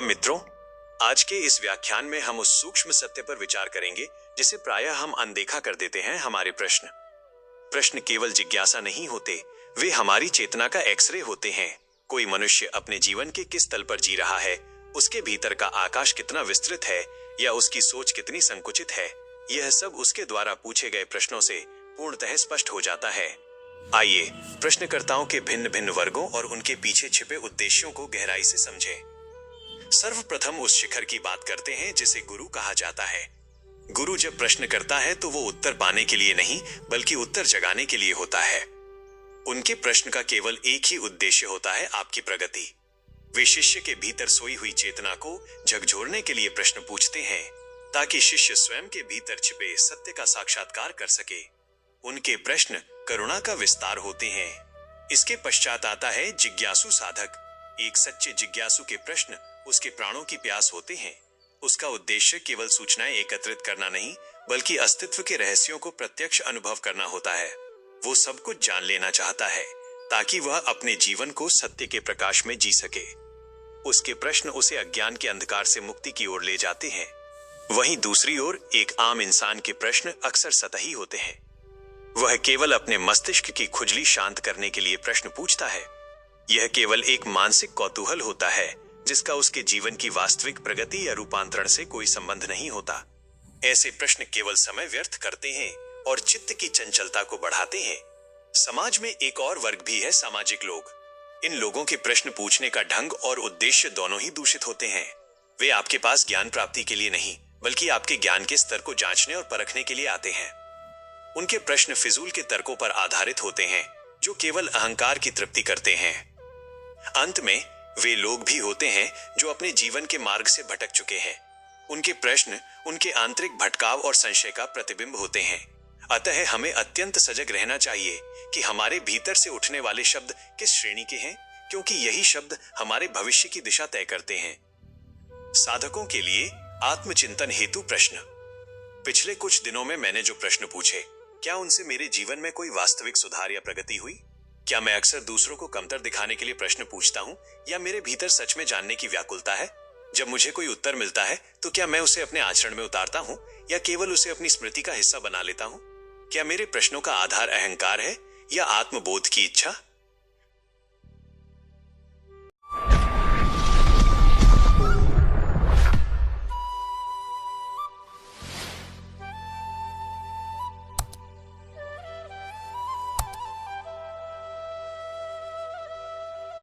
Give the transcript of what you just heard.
प्रणाम मित्रों। आज के इस व्याख्यान में हम उस सूक्ष्म सत्य पर विचार करेंगे जिसे प्रायः हम अनदेखा कर देते हैं। हमारे प्रश्न केवल जिज्ञासा नहीं होते, वे हमारी चेतना का एक्सरे होते हैं। कोई मनुष्य अपने जीवन के किस तल पर जी रहा है, उसके भीतर का आकाश कितना विस्तृत है या उसकी सोच कितनी संकुचित है, यह सब उसके द्वारा पूछे गए प्रश्नों से पूर्णतः स्पष्ट हो जाता है। आइए प्रश्नकर्ताओं के भिन्न भिन्न वर्गों और उनके पीछे छिपे उद्देश्यों को गहराई से समझें। सर्वप्रथम उस शिखर की बात करते हैं जिसे गुरु कहा जाता है। गुरु जब प्रश्न करता है तो वो उत्तर पाने के लिए नहीं बल्कि उत्तर जगाने के लिए होता है। उनके प्रश्न का केवल एक ही उद्देश्य होता है, आपकी प्रगति। वे शिष्य के भीतर सोई हुई चेतना को झकझोरने के लिए प्रश्न पूछते हैं ताकि शिष्य स्वयं के भीतर छिपे सत्य का साक्षात्कार कर सके। उनके प्रश्न करुणा का विस्तार होते हैं। इसके पश्चात आता है जिज्ञासु साधक। एक सच्चे जिज्ञासु के प्रश्न उसके प्राणों की प्यास होते हैं। उसका उद्देश्य केवल सूचनाएं एकत्रित करना नहीं बल्कि अस्तित्व के रहस्यों को प्रत्यक्ष अनुभव करना होता है। वो सब कुछ जान लेना चाहता है ताकि वह अपने जीवन को सत्य के प्रकाश में जी सके। उसके प्रश्न उसे अज्ञान के अंधकार से मुक्ति की ओर ले जाते हैं। वहीं दूसरी ओर एक आम इंसान के प्रश्न अक्सर सतही होते हैं। वह केवल अपने मस्तिष्क की खुजली शांत करने के लिए प्रश्न पूछता है। यह केवल एक मानसिक कौतूहल होता है जिसका उसके जीवन की वास्तविक प्रगति या रूपांतरण से कोई संबंध नहीं होता। ऐसे प्रश्न केवल समय व्यर्थ करते हैं और चित्त की चंचलता को बढ़ाते हैं। समाज में एक और वर्ग भी है, सामाजिक लोग। इन लोगों के प्रश्न पूछने का ढंग और उद्देश्य दोनों ही दूषित होते हैं। वे आपके पास ज्ञान प्राप्ति के लिए नहीं बल्कि आपके ज्ञान के स्तर को जांचने और परखने के लिए आते हैं। उनके प्रश्न फिजूल के तर्कों पर आधारित होते हैं जो केवल अहंकार की तृप्ति करते हैं। अंत में वे लोग भी होते हैं जो अपने जीवन के मार्ग से भटक चुके हैं। उनके प्रश्न उनके आंतरिक भटकाव और संशय का प्रतिबिंब होते हैं। अतः हमें अत्यंत सजग रहना चाहिए कि हमारे भीतर से उठने वाले शब्द किस श्रेणी के हैं, क्योंकि यही शब्द हमारे भविष्य की दिशा तय करते हैं। साधकों के लिए आत्मचिंतन हेतु प्रश्न। पिछले कुछ दिनों में मैंने जो प्रश्न पूछे, क्या उनसे मेरे जीवन में कोई वास्तविक सुधार या प्रगति हुई? क्या मैं अक्सर दूसरों को कमतर दिखाने के लिए प्रश्न पूछता हूं या मेरे भीतर सच में जानने की व्याकुलता है? जब मुझे कोई उत्तर मिलता है तो क्या मैं उसे अपने आचरण में उतारता हूं या केवल उसे अपनी स्मृति का हिस्सा बना लेता हूं? क्या मेरे प्रश्नों का आधार अहंकार है या आत्मबोध की इच्छा?